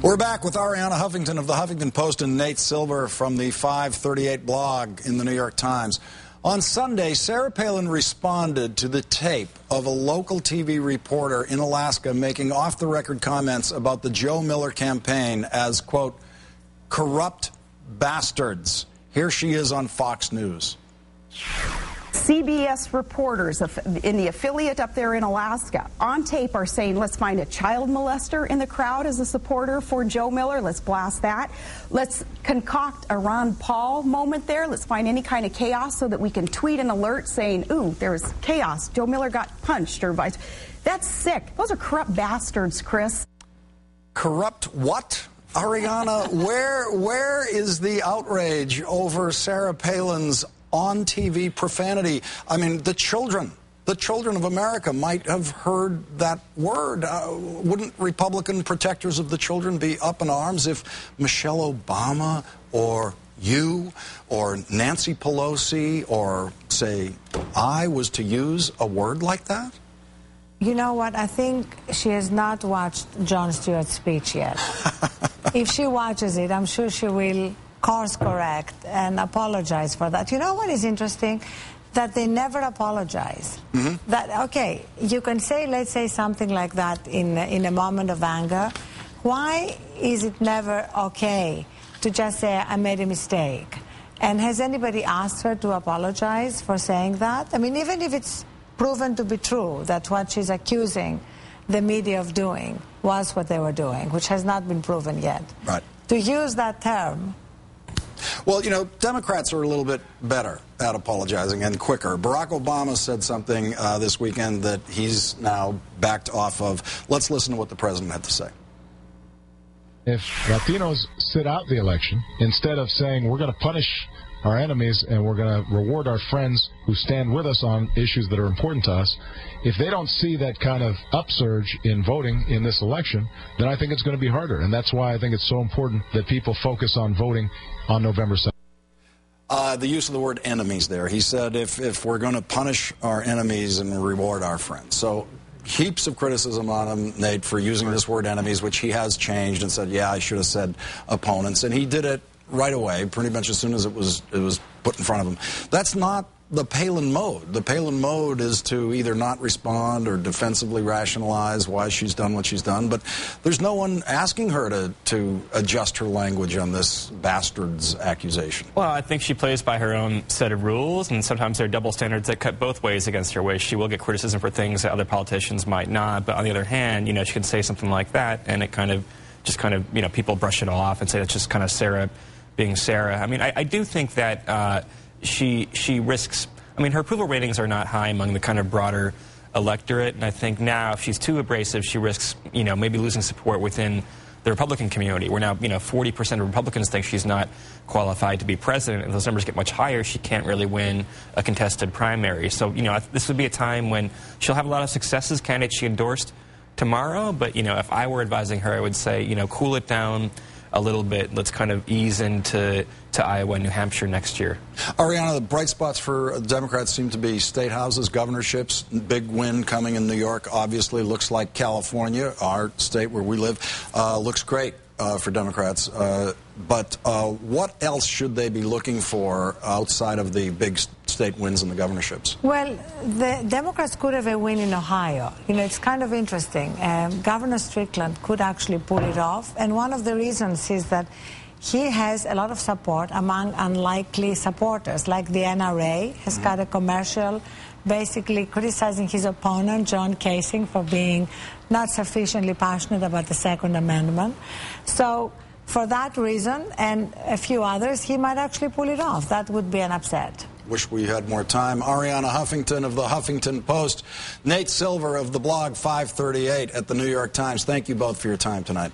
We're back with Arianna Huffington of the Huffington Post and Nate Silver from the 538 blog in the New York Times. On Sunday, Sarah Palin responded to the tape of a local TV reporter in Alaska making off-the-record comments about the Joe Miller campaign as, quote, corrupt bastards. Here she is on Fox News. CBS reporters in the affiliate up there in Alaska on tape are saying, let's find a child molester in the crowd as a supporter for Joe Miller. Let's blast that. Let's concoct a Ron Paul moment there. Let's find any kind of chaos so that we can tweet an alert saying, ooh, there's chaos. Joe Miller got punched or vice. That's sick. Those are corrupt bastards, Chris. Corrupt what? Arianna, where is the outrage over Sarah Palin's on-TV profanity? I mean, the children of America might have heard that word. Wouldn't Republican protectors of the children be up in arms if Michelle Obama or you or Nancy Pelosi or, say, I was to use a word like that? You know what? I think she has not watched Jon Stewart's speech yet. If she watches it, I'm sure she will course correct and apologize for that. You know what is interesting? That they never apologize. Mm-hmm. That, okay, you can say, let's say something like that in a moment of anger. Why is it never okay to just say, I made a mistake? And has anybody asked her to apologize for saying that? I mean, even if it's proven to be true that what she's accusing the media of doing was what they were doing, which has not been proven yet. Right. To use that term. Well, you know, Democrats are a little bit better at apologizing and quicker. Barack Obama said something this weekend that he's now backed off of. Let's listen to what the president had to say. If Latinos sit out the election, instead of saying we're going to punish our enemies and we're going to reward our friends who stand with us on issues that are important to us, if they don't see that kind of upsurge in voting in this election, then I think it's going to be harder. And that's why I think it's so important that people focus on voting on November 7th. The use of the word enemies there. He said if we're going to punish our enemies and reward our friends. So heaps of criticism on him, Nate, for using this word enemies, which he has changed and said, yeah, I should have said opponents. And he did it right away, pretty much as soon as it was put in front of him. That's not the Palin mode. The Palin mode is to either not respond or defensively rationalize why she's done what she's done. But there's no one asking her to adjust her language on this bastard's accusation. Well, I think she plays by her own set of rules, and sometimes there are double standards that cut both ways against her, where she will get criticism for things that other politicians might not. But on the other hand, you know, she can say something like that, and it kind of, you know, people brush it off and say that's just kind of Sarah being Sarah. I mean, I do think that she risks, I mean, her approval ratings are not high among the kind of broader electorate, and I think now if she's too abrasive, she risks, you know, maybe losing support within the Republican community, where now, you know, 40% of Republicans think she's not qualified to be president. If those numbers get much higher, she can't really win a contested primary. So, you know, this would be a time when she'll have a lot of successes, candidates she endorsed tomorrow, but, you know, if I were advising her, I would say, you know, cool it down a little bit. Let's kind of ease into Iowa and New Hampshire next year. Arianna, the bright spots for Democrats seem to be state houses, governorships. Big win coming in New York. Obviously, looks like California, our state where we live, looks great for Democrats. But what else should they be looking for outside of the big state wins in the governorships? Well, the Democrats could have a win in Ohio. You know, it's kind of interesting. Governor Strickland could actually pull it off, and one of the reasons is that he has a lot of support among unlikely supporters, like the NRA has got a commercial basically criticizing his opponent, John Kasich, for being not sufficiently passionate about the Second Amendment. So for that reason and a few others, he might actually pull it off. That would be an upset. Wish we had more time. Arianna Huffington of the Huffington Post, Nate Silver of the blog 538 at the New York Times. Thank you both for your time tonight.